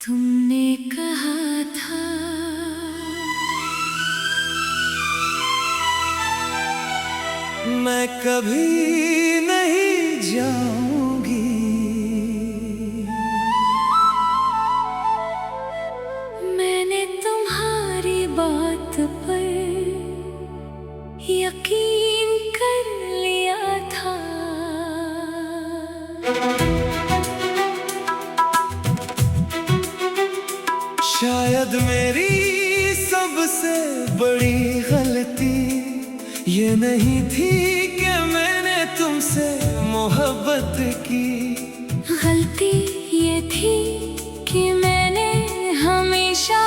तुमने कहा था मैं कभी नहीं जाऊंगी, मैंने तुम्हारी बात पर यकीन कर लिया था। शायद मेरी सबसे बड़ी गलती ये नहीं थी कि मैंने तुमसे मोहब्बत की। गलती ये थी कि मैंने हमेशा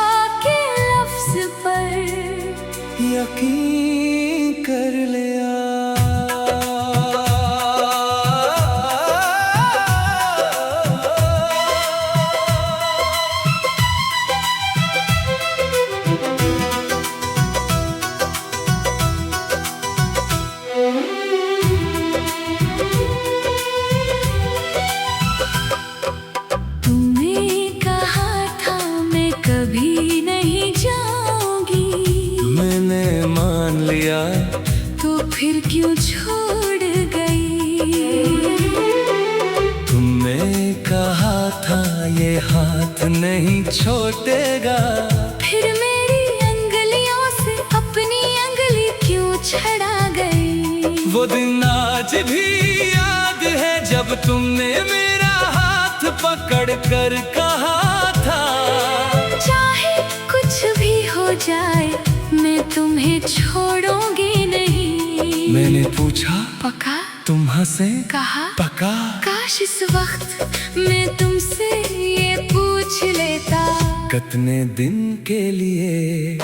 के लफ्ज पर यकीन कर लिया। तो फिर क्यों छोड़ गई? तुमने कहा था ये हाथ नहीं छोड़ेगा, फिर मेरी अंगलियों से अपनी अंगली क्यों छड़ा गई? वो दिन आज भी याद है जब तुमने मेरा हाथ पकड़ कर कहा था, चाहे कुछ भी हो जाए मैं तुम्हें छोड़ूंगी नहीं। मैंने पूछा पक्का? तुम हंसे कहा पक्का? काश इस वक्त मैं तुमसे ये पूछ लेता, कितने दिन के लिए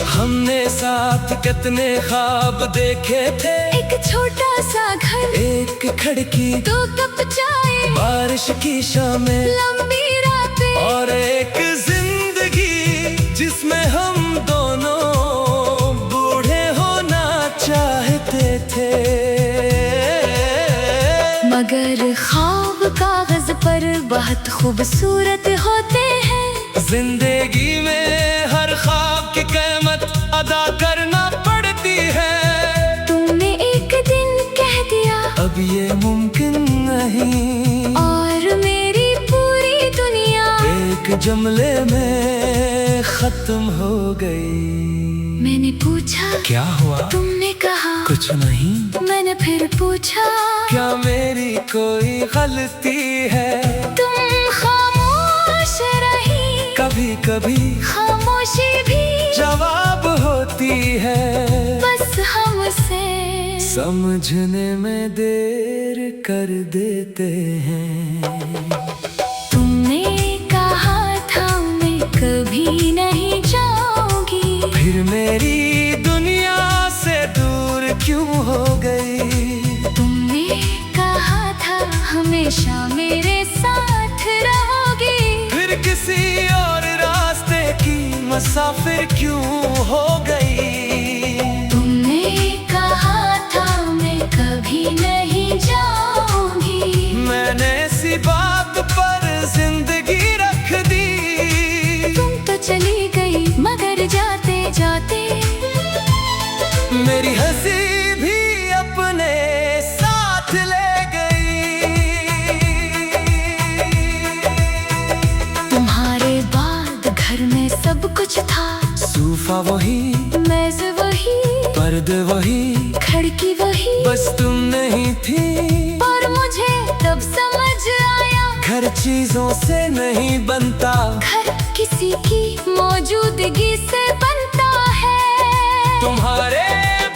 हमने साथ कितने ख्वाब देखे थे। एक छोटा सा घर, एक खिड़की, 2 कप चाय, बारिश की शामें, लंबी रातें और एक जिंदगी जिसमें हम दोनों बूढ़े होना चाहते थे। मगर ख्वाब कागज पर बहुत खूबसूरत होते हैं। जिंदगी में हर ख्वाब की कीमत अदा करना पड़ती है। तुमने एक दिन कह दिया अब ये मुमकिन नहीं, और मेरी पूरी दुनिया एक जुमले में खत्म हो गई। मैंने पूछा क्या हुआ? तुमने कहा कुछ नहीं। मैंने फिर पूछा क्या मेरी कोई गलती है? तुम खामोश रही। कभी कभी खामोशी भी जवाब होती है, बस हमसे समझने में देर कर देते हैं। तुमने कहा था मैं कभी नहीं जाऊंगी, फिर मेरी दुनिया से दूर क्यों हो गई? तुमने कहा था हमेशा मेरे साथ रहोगी, फिर किसी और रास्ते की मुसाफिर क्यों हो गई? तुमने कहा था मैं कभी नहीं जाऊंगी, मैंने इसी बात पर जिंदगी रख दी। तुम तो चली गई मगर जाते जाते मेरी हंसी भी अपने साथ ले गई। तुम्हारे बाद घर में सब कुछ था, सोफा वही, मेज वही, पर्दे वही, खिड़की वही, बस तुम नहीं थी। और मुझे तब समझ आया घर चीजों से नहीं बनता, घर किसी की मौजूदगी से बनता है। तुम्हारे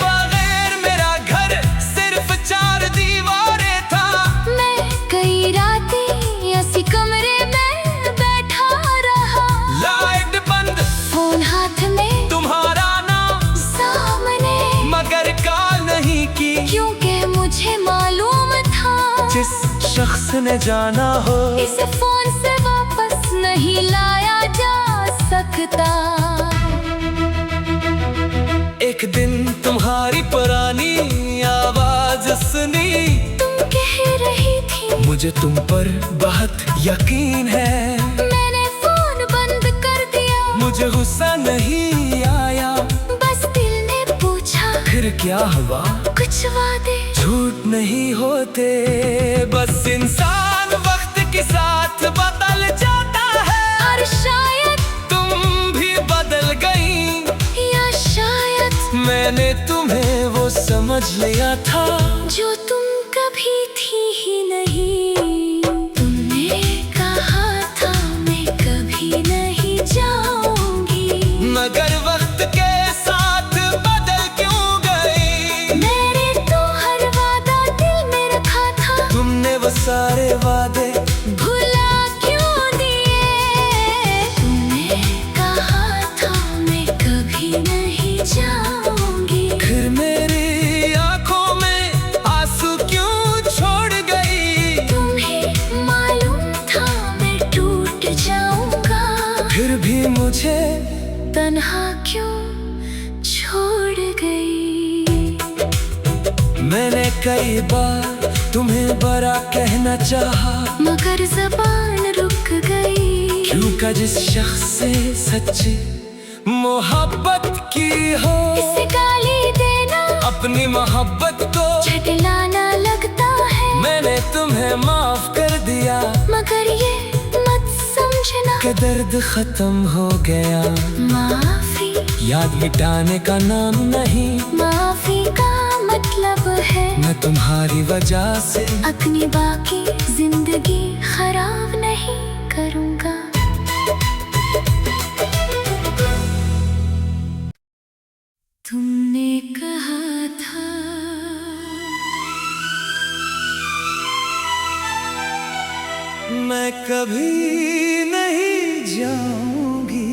बगैर मेरा घर सिर्फ 4 दीवारें था। मैं कई रातें ऐसी कमरे में बैठा रहा, लाइट बंद, फोन हाथ में, तुम्हारा नाम सामने, मगर कॉल नहीं की, क्योंकि मुझे मालूम था जिस शख्स ने जाना हो इस फोन से वापस नहीं लाया जा सकता। एक दिन तुम्हारी पुरानी आवाज सुनी, मुझे तुम पर बहुत यकीन है। मैंने फोन बंद कर दिया, मुझे गुस्सा नहीं आया, बस दिल ने पूछा फिर क्या हुआ। कुछ वादे झूठ नहीं होते, बस इंसान वक्त के साथ बदल जाता है। और शायद तुम भी बदल गई, या शायद मैंने तुम्हें वो समझ लिया था जो तुम कभी थी ही नहीं। तुमने कहा था मैं कभी नहीं जाऊंगी, मगर वक्त के साथ बदल क्यों गई। मैंने तो हर वादा दिल में रखा था, तुमने वो सारे वादे भुला क्यों दिए। तुमने कहा था मैं कभी नहीं जाऊंगी, फिर मेरी आंखों में आंसू क्यों छोड़ गई। तुम्हें मालूम था मैं टूट जाऊंगा, फिर भी मुझे तन्हा क्यों छोड़ गई। मैंने कई बार तुम्हें बड़ा कहना चाहा, मगर ज़बान रुक गई। क्यों का जिस शख्स से सच्ची मोहब्बत की हो, इसे गाली देना अपनी मोहब्बत को झटलाना लगता है। मैंने तुम्हें माफ कर दिया, मगर ये मत समझना कि दर्द खत्म हो गया। माफी, याद मिटाने का नाम नहीं, माफी का मतलब है मैं तुम्हारी वजह से अपनी बाकी जिंदगी खराब नहीं करूँगा। तुमने कहा था मैं कभी नहीं जाऊंगी,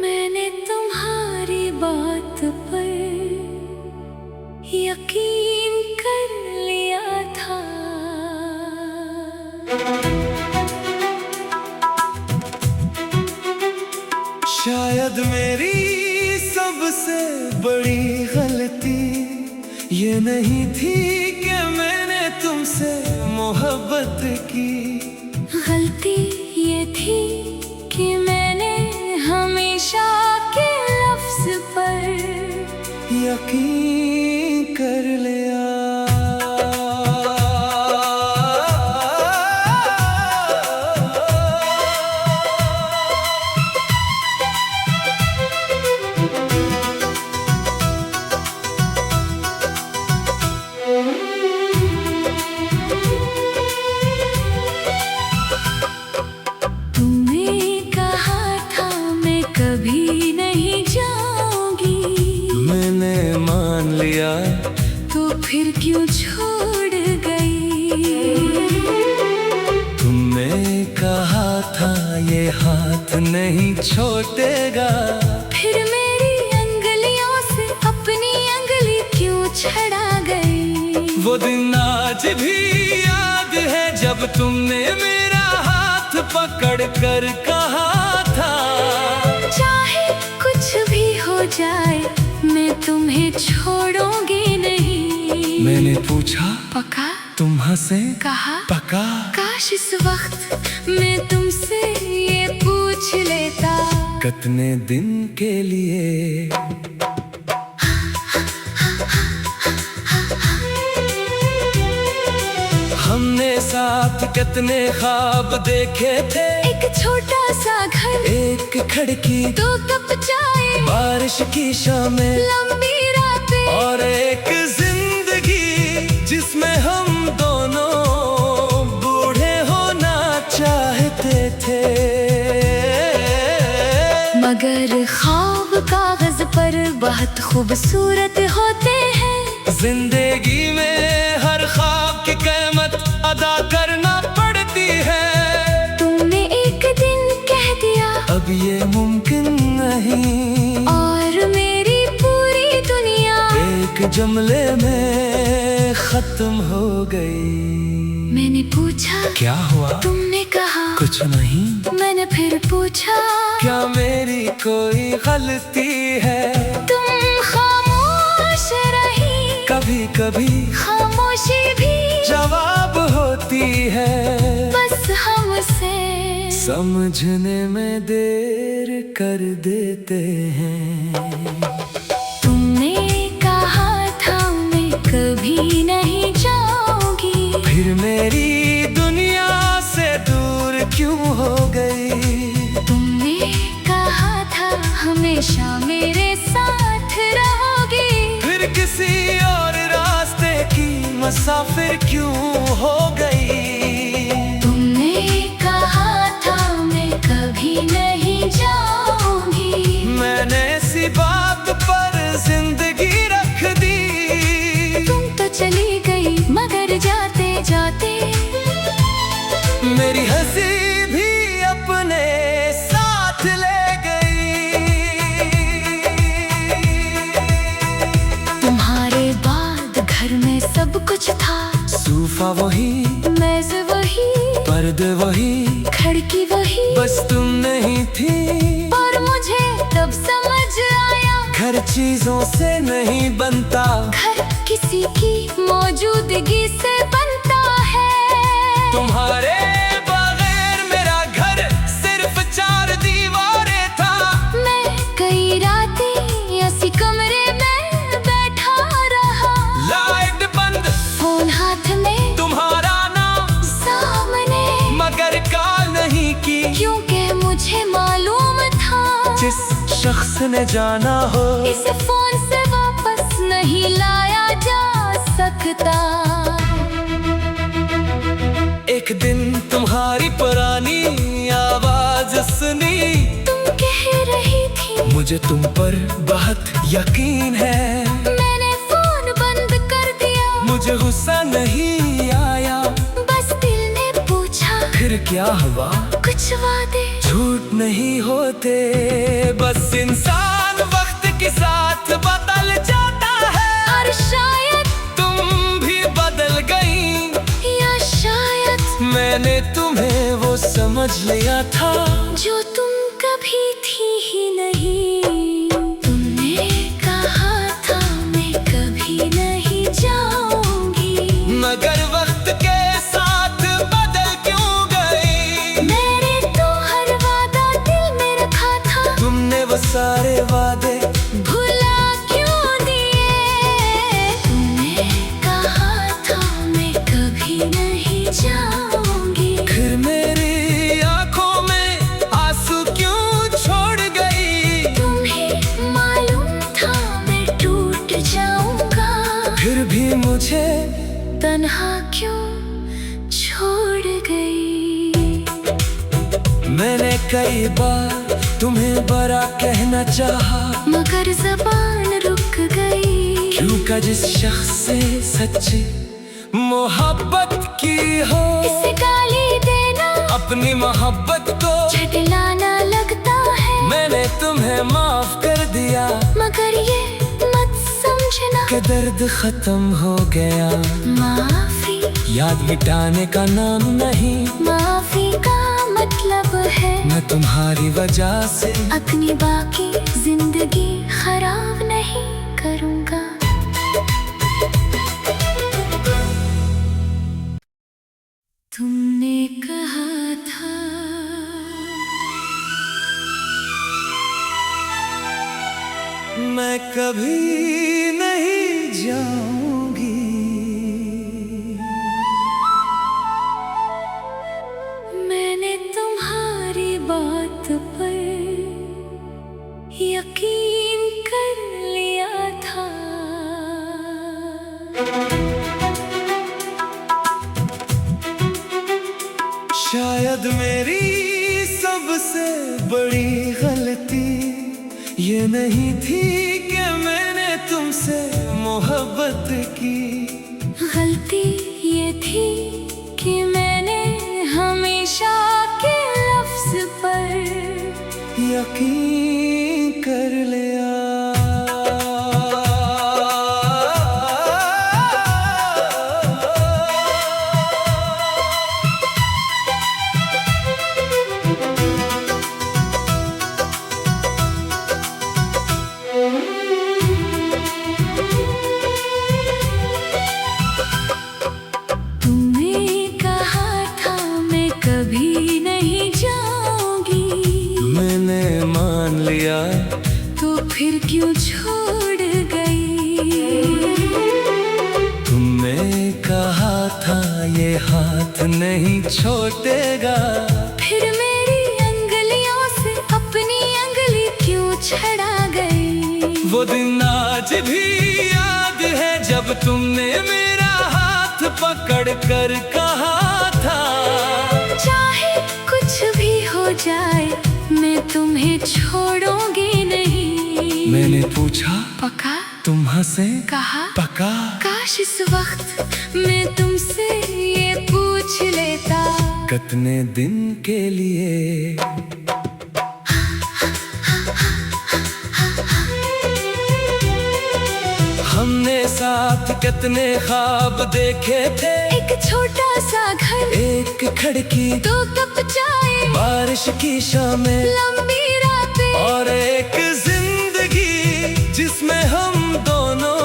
मैंने तुम्हारी बात पर यकीन कर लिया था। शायद मेरी सबसे बड़ी गलती ये नहीं थी कि मैंने तुमसे मोहब्बत की। गलती ये थी कि मैंने हमेशा के लफ्ज पर यकीन कर लिया। तुमने कहा था मैं कभी नहीं जाऊंगी, मैंने मान लिया, तो फिर क्यों छोड़ गई। तुमने कहा था ये हाथ नहीं छोड़ेगा, फिर मेरी अंगलियों से अपनी अंगली क्यों छड़ा गई। वो दिन आज भी याद है जब तुमने मेरा हाथ पकड़ कर कहा था, चाहे कुछ भी हो जाए मैं तुम्हें छोड़ूंगी नहीं। मैंने पूछा पक्का, तुम हंसे, कहा पक्का। काश इस वक्त मैं तुमसे ये पूछ लेता, कितने दिन के लिए हमने साथ कितने ख्वाब देखे थे। एक छोटा सा घर, एक खिड़की, 2 कप चाय, बारिश की शामें, लंबी रातें, और एक जिंदगी जिसमें हम दोनों बूढ़े होना चाहते थे। मगर ख्वाब कागज पर बहुत खूबसूरत होते हैं। जिंदगी में हर ख्वाब की कीमत अदा करना पड़ती है। तुमने एक दिन कह दिया अब ये मुमकिन नहीं, और मेरी पूरी दुनिया एक जुमले में खत्म हो गई। मैंने पूछा क्या हुआ, तुमने कहा कुछ नहीं। मैंने फिर पूछा क्या मेरी कोई गलती है, तुम खामोश रही। कभी कभी खामोशी भी जवाब होती है। बस हमसे समझने में देर कर देते हैं। तुमने कहा था मैं कभी नहीं जाऊंगी, फिर मेरी दुनिया से दूर क्यों हो गई? तुमने कहा था हमेशा मेरे साथ रहोगी, फिर किसी और रास्ते की मुसाफिर क्यों हो गई? तुमने कहा था मैं कभी नहीं जाऊंगी, मैंने इसी बात पर जिंदगी रख दी। तुम तो चली गई मगर जाते जाते मेरी हंसी भी अपने साथ ले गई। तुम्हारे बाद घर में सब कुछ था, सोफा वही, मेज वही, पर्दे वही, खिड़की वही, बस तुम नहीं थी। और मुझे तब समझ आया घर चीजों से नहीं बनता, घर किसी की मौजूदगी से बनता है। तुम्हारे बगैर मेरा घर सिर्फ 4 दीवारें था। मैं कई रातें ऐसी कमरे में बैठा रहा, लाइट बंद, फोन हाथ में, तुम्हारा नाम सामने, मगर कॉल नहीं की। क्योंकि मुझे मालूम था जिस शख्स ने जाना हो, इसे फोन से वापस नहीं लाया जा सकता। एक दिन तुम्हारी पुरानी आवाज सुनी, तुम कह रही थी मुझे तुम पर बहुत यकीन है। मैंने फोन बंद कर दिया, मुझे गुस्सा नहीं आया, बस दिल ने पूछा फिर क्या हुआ? कुछ वादे झूठ नहीं होते, बस इंसान वक्त के साथ बदल जाता है। और शायद तुम भी बदल गई, या शायद मैंने तुम्हें वो समझ लिया था जो तुम कभी थी ही नहीं। तुमने कहा था मैं कभी नहीं जाऊंगी, मगर वक्त के साथ बदल क्यों गई? मैंने तो हर वादा दिल में रखा था, तुमने वो सारे वादे भुला क्यों दिए? तुमने कहा था मैं कभी नहीं जाऊंगी, फिर मेरी आंखों में आंसू क्यों छोड़ गई? तुम्हें मालूम था मैं टूट जाऊंगा, फिर भी मुझे तन्हा क्यों छोड़ गई? मैंने कई बार तुम्हें बड़ा कहना चाहा, मगर जबान रुक गई। क्यों का जिस शख्स से सच्ची मोहब्बत की हो, इसे गाली देना अपनी मोहब्बत को झटलाना लगता है। मैंने तुम्हें माफ कर दिया, मगर ये मत समझना कि दर्द खत्म हो गया। माफी, याद मिटाने का नाम नहीं, माफी का मतलब है मैं तुम्हारी वजह से अपनी बाकी जिंदगी खराब नहीं करूंगा। तुमने कहा था मैं कभी नहीं जाऊंगी, मैंने तुम्हारी बात पर यकीन कर लिया था। शायद मेरी सबसे बड़ी गलती ये नहीं थी कि मैंने तुमसे मोहब्बत की। गलती ये थी कि मैंने हमेशा के लफ्ज पर यकीन कर लिया। क्यों छोड़ गई। तुमने कहा था ये हाथ नहीं छोड़ेगा, फिर मेरी अंगलियों से अपनी अंगली क्यों छड़ा गई। वो दिन आज भी याद है जब तुमने मेरा हाथ पकड़ कर कहा था, चाहे कुछ भी हो जाए मैं तुम्हें छोड़ूंगी नहीं। मैंने पूछा पक्का? तुम हंसे कहा पक्का। काश इस वक्त मैं तुमसे ये पूछ लेता, कितने दिन के लिए। हमने साथ कितने ख्वाब देखे थे, एक छोटा सा घर, एक खिड़की, 2 कप चाय, बारिश की शामें, लंबी रातें, और एक जिंदगी जिसमें हम दोनों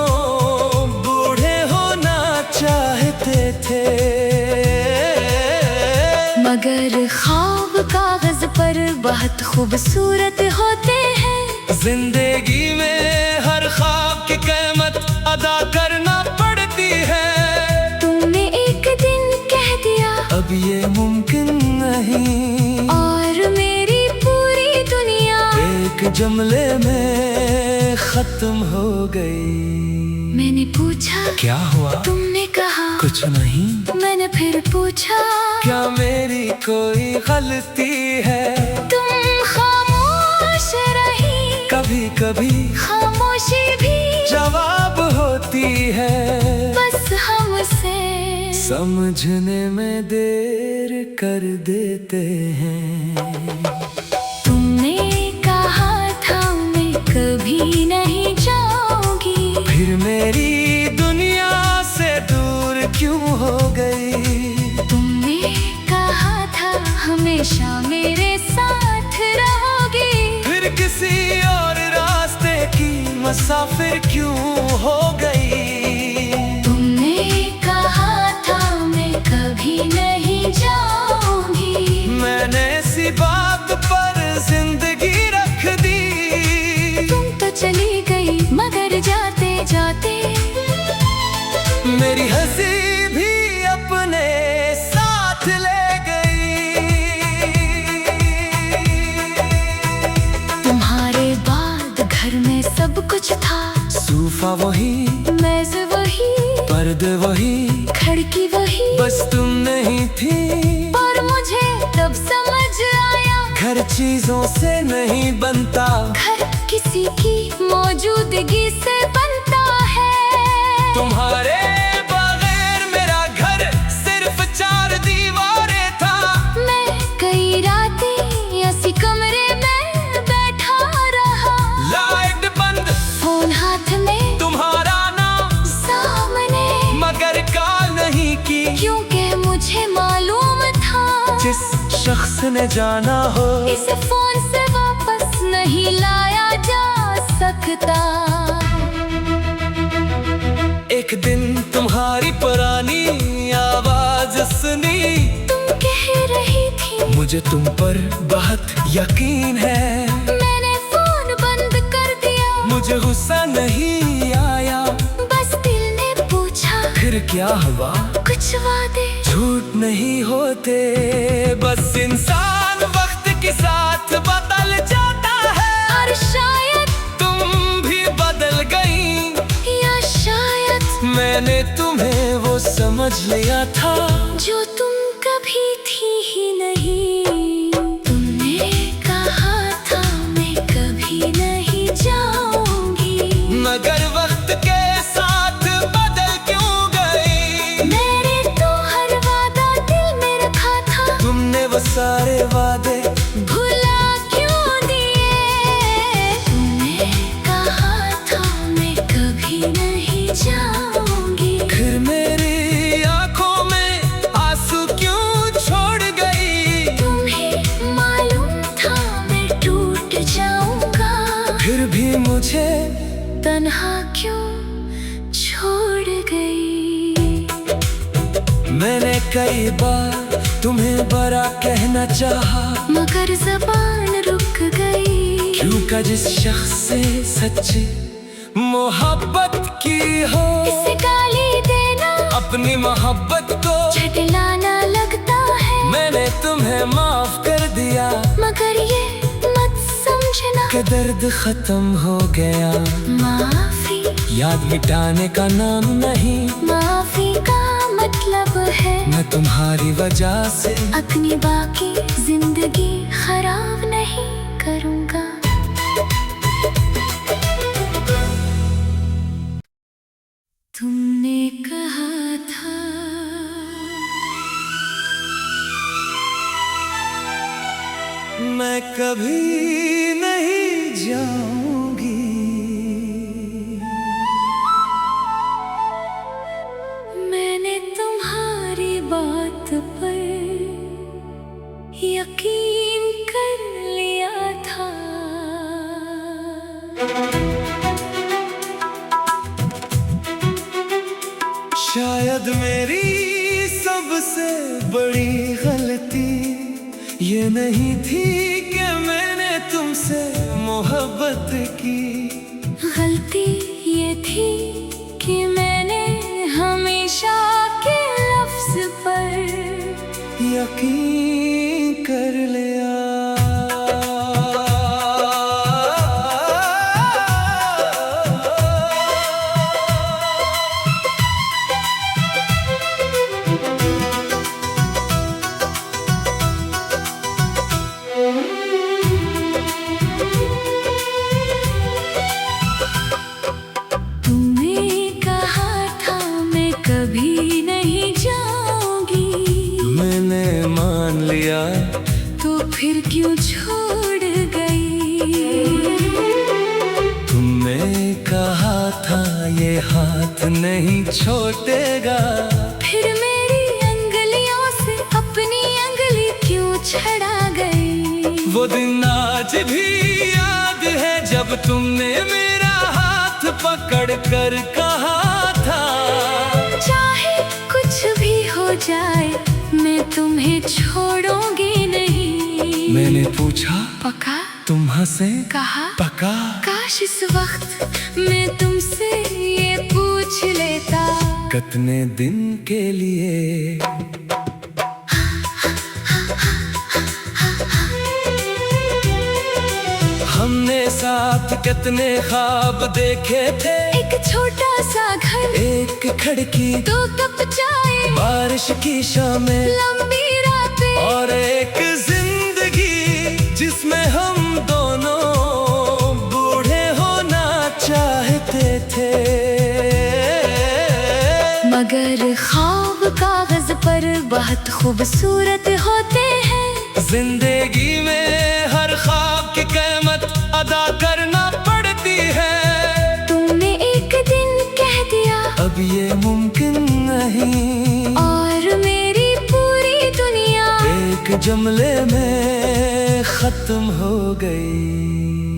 बूढ़े होना चाहते थे। मगर ख्वाब कागज पर बहुत खूबसूरत होते हैं। जिंदगी में हर ख्वाब की कीमत अदा करना पड़ती है। तुमने एक दिन कह दिया अब ये मुमकिन नहीं, और मेरी पूरी दुनिया एक जुमले में खत्म हो गई। मैंने पूछा क्या हुआ? तुमने कहा कुछ नहीं। मैंने फिर पूछा क्या मेरी कोई गलती है? तुम खामोश रही, कभी कभी खामोशी भी जवाब होती है, बस हमसे समझने में देर कर देते हैं। तुमने कहा था मैं कभी नहीं जाऊंगी, फिर मेरी दुनिया से दूर क्यों हो गई? तुमने कहा था हमेशा मेरे साथ रहोगी, फिर किसी और रास्ते की मुसाफिर क्यों हो गई? तुमने कहा था मैं कभी नहीं जाऊंगी, मैंने इसी बात पर जिंदगी रख दी। तुम तो चली गई मगर जाते जाते मेरी हंसी भी अपने साथ ले गई। तुम्हारे बाद घर में सब कुछ था, सोफा वही, मेज वही, पर्दे वही, खिड़की वही, बस तुम नहीं थी। पर मुझे तब समझ आया घर चीजों से नहीं बनता, घर किसी की मौजूदगी से बनता है। तुम्हारे बगैर मेरा घर सिर्फ 4 दीवारें था। मैं कई रातें ऐसी कमरे में बैठा रहा, लाइट बंद, फोन हाथ में, तुम्हारा नाम सामने, मगर कॉल नहीं की, क्योंकि मुझे मालूम था जिस शख्स ने जाना हो इसे फोन से वापस नहीं लाया जा सकता। एक दिन तुम्हारी पुरानी आवाज सुनी, तुम कह रही थी मुझे तुम पर बहुत यकीन है। मैंने फोन बंद कर दिया, मुझे गुस्सा नहीं आया, बस दिल ने पूछा फिर क्या हुआ? कुछ वादे झूठ नहीं होते, बस इंसान वक्त के साथ बदल जाता है। और शायद तुम भी बदल गई, या शायद मैंने तुम्हें वो समझ लिया था जो तुम कभी थी ही नहीं। तुमने कहा था मैं कभी नहीं जाऊंगी, मगर वक्त के साथ बदल क्यों गई? मैंने तो हर वादा दिल में रखा था, तुमने वो सारे वादे भुला क्यों दिए। तुमने कहा था मैं कभी नहीं जाऊंगी, फिर मेरी आंखों में आंसू क्यों छोड़ गई? तुम्हें मालूम था मैं टूट जाऊंगा, फिर भी मुझे तन्हा क्यों छोड़ गई। मैंने कई बार तुम्हें बड़ा कहना चाहा, मगर ज़बान रुक गई, क्यों का जिस शख्स से सच्ची मोहब्बत की हो, इसे गाली देना अपनी मोहब्बत को झटलाना लगता है। मैंने तुम्हें माफ कर दिया, मगर ये मत समझना कि दर्द खत्म हो गया। माफी याद मिटाने का नाम नहीं, माफी का मतलब है मैं तुम्हारी वजह से अपनी बाकी जिंदगी खराब नहीं करूँगा। तुमने कहा था मैं कभी नहीं जाऊंगी, मैंने तुम्हारी बात पर यकीन कर लिया था। शायद मेरी सबसे बड़ी गलती ये नहीं थी कि मैंने तुमसे मोहब्बत की। गलती ये थी कि मैंने हमेशा के लफ्ज पर यकीन कर लिया। तो फिर क्यों छोड़ गई? तुमने कहा था ये हाथ नहीं छोड़ेगा, फिर मेरी अंगलियों से अपनी अंगली क्यों छड़ा गई? वो दिन आज भी याद है जब तुमने मेरा हाथ पकड़ कर कहा था, चाहे कुछ भी हो जाए मैं तुम्हें छोड़ूंगी नहीं। मैंने पूछा पक्का? तुम हंसे कहा पक्का? काश इस वक्त मैं तुमसे ये पूछ लेता, कितने दिन के लिए हमने साथ कितने ख्वाब देखे थे। एक छोटा सा घर, एक खिड़की, 2 कप चाय, बारिश की शामें, लंबी रातें और एक जिंदगी जिसमें हम दोनों बूढ़े होना चाहते थे। मगर ख्वाब कागज पर बहुत खूबसूरत होते हैं। जिंदगी में हर ख्वाब की कीमत अदा करना पड़ती है। तुमने एक दिन कह दिया अब ये मुमकिन नहीं, और मेरी पूरी दुनिया एक जुमले में खत्म हो गई।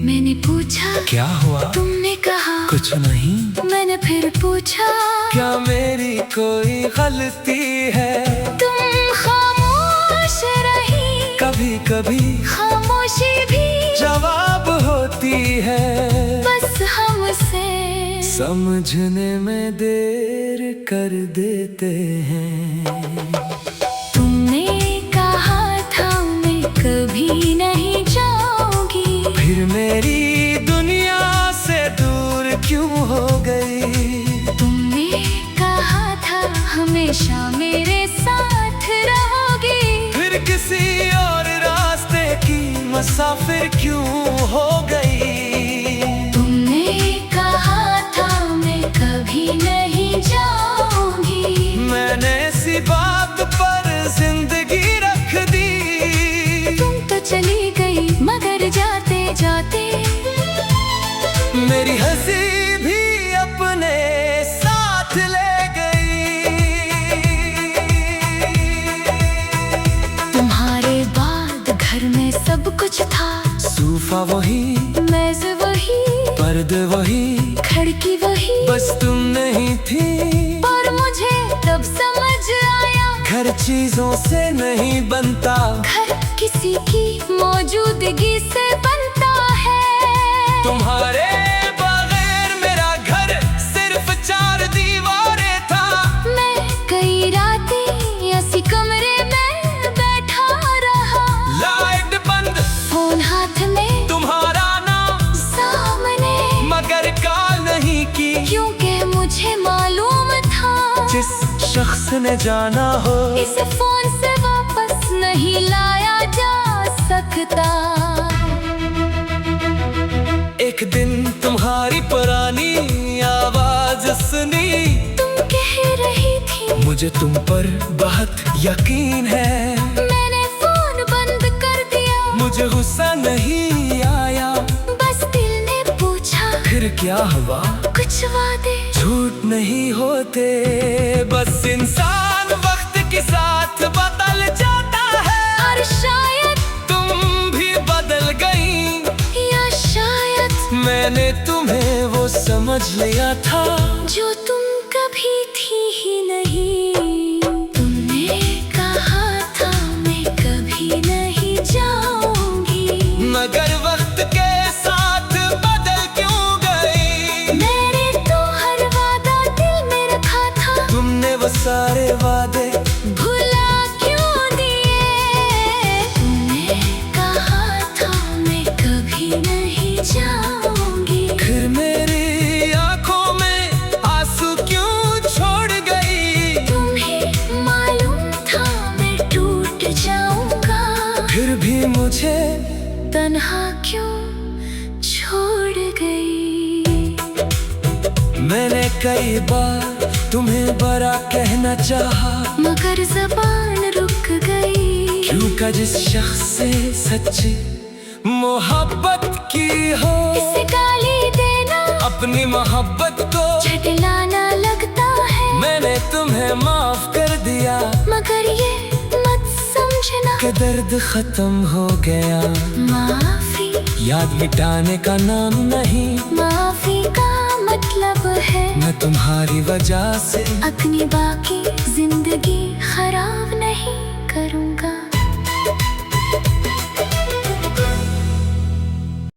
मैंने पूछा क्या हुआ? तुमने कहा कुछ नहीं। मैंने फिर पूछा क्या मेरी कोई गलती है? तुम खामोश रही, कभी कभी खामोशी भी जवाब होती है। बस हमसे समझने में देर कर देते हैं। तुमने कहा था मैं कभी नहीं जाऊंगी, फिर मेरी दुनिया से दूर क्यों हो गई? तुमने कहा था हमेशा मेरे साथ रहोगी, फिर किसी और रास्ते की मुसाफिर क्यों हो गई? तुमने कहा था मैं कभी नहीं जाऊंगी, मैंने इसी बात पर जिंदगी रख दी। तुम तो चली गई मगर जाते जाते मेरी हंसी भी अपने साथ ले गई। तुम्हारे बाद घर में सब कुछ था, सोफा वही, मेज वही, पर्दे वही, खिड़की वही, बस तुम नहीं थी। पर मुझे तब समझ आया घर चीजों से नहीं बनता, घर किसी की मौजूदगी से बनता है। तुम्हारे बगैर मेरा घर सिर्फ 4 दीवारें था। मैं कई रातें ऐसी कमरे में बैठा रहा, लाइट बंद, फोन हाथ में, तुम्हारा नाम सामने, मगर कॉल नहीं की, क्योंकि मुझे मालूम था जिस शख्स ने जाना हो इसे फोन से वापस नहीं लाया जा सकता। एक दिन तुम्हारी पुरानी आवाज सुनी, तुम कह रही थी मुझे तुम पर बहुत यकीन है। मैंने फोन बंद कर दिया, मुझे गुस्सा नहीं आया, बस दिल ने पूछा फिर क्या हुआ? कुछ वादे झूठ नहीं होते, बस इंसान वक्त के साथ बदल जाता है। और शायद तुम भी बदल गई, या शायद मैंने तुम्हें वो समझ लिया था जो तुम कभी थी ही नहीं। तुमने कहा था मैं कभी नहीं जाऊंगी, मगर वक्त के साथ बदल क्यों गई? मैंने तो हर वादा दिल में रखा था, तुमने वो सारे वादे भुला क्यों दिए? तुमने कहा था मैं कभी नहीं जाऊंगी, फिर मेरी आंखों में आंसू क्यों छोड़ गई? तुम्हें मालूम था मैं टूट जाऊंगा, फिर भी मुझे तन्हा क्यों छोड़ गई? मैंने कई बार तुम्हें बड़ा कहना चाहा, मगर ज़बान रुक गई, क्योंकि जिस शख्स से सच्ची मोहब्बत की हो इसे गाली देना अपनी मोहब्बत को झटलाना लगता है। मैंने तुम्हें माफ कर दिया, मगर ये मत समझना कि दर्द खत्म हो गया। माफी, याद मिटाने का नाम नहीं, माफी का मतलब है मैं तुम्हारी वजह से अपनी बाकी जिंदगी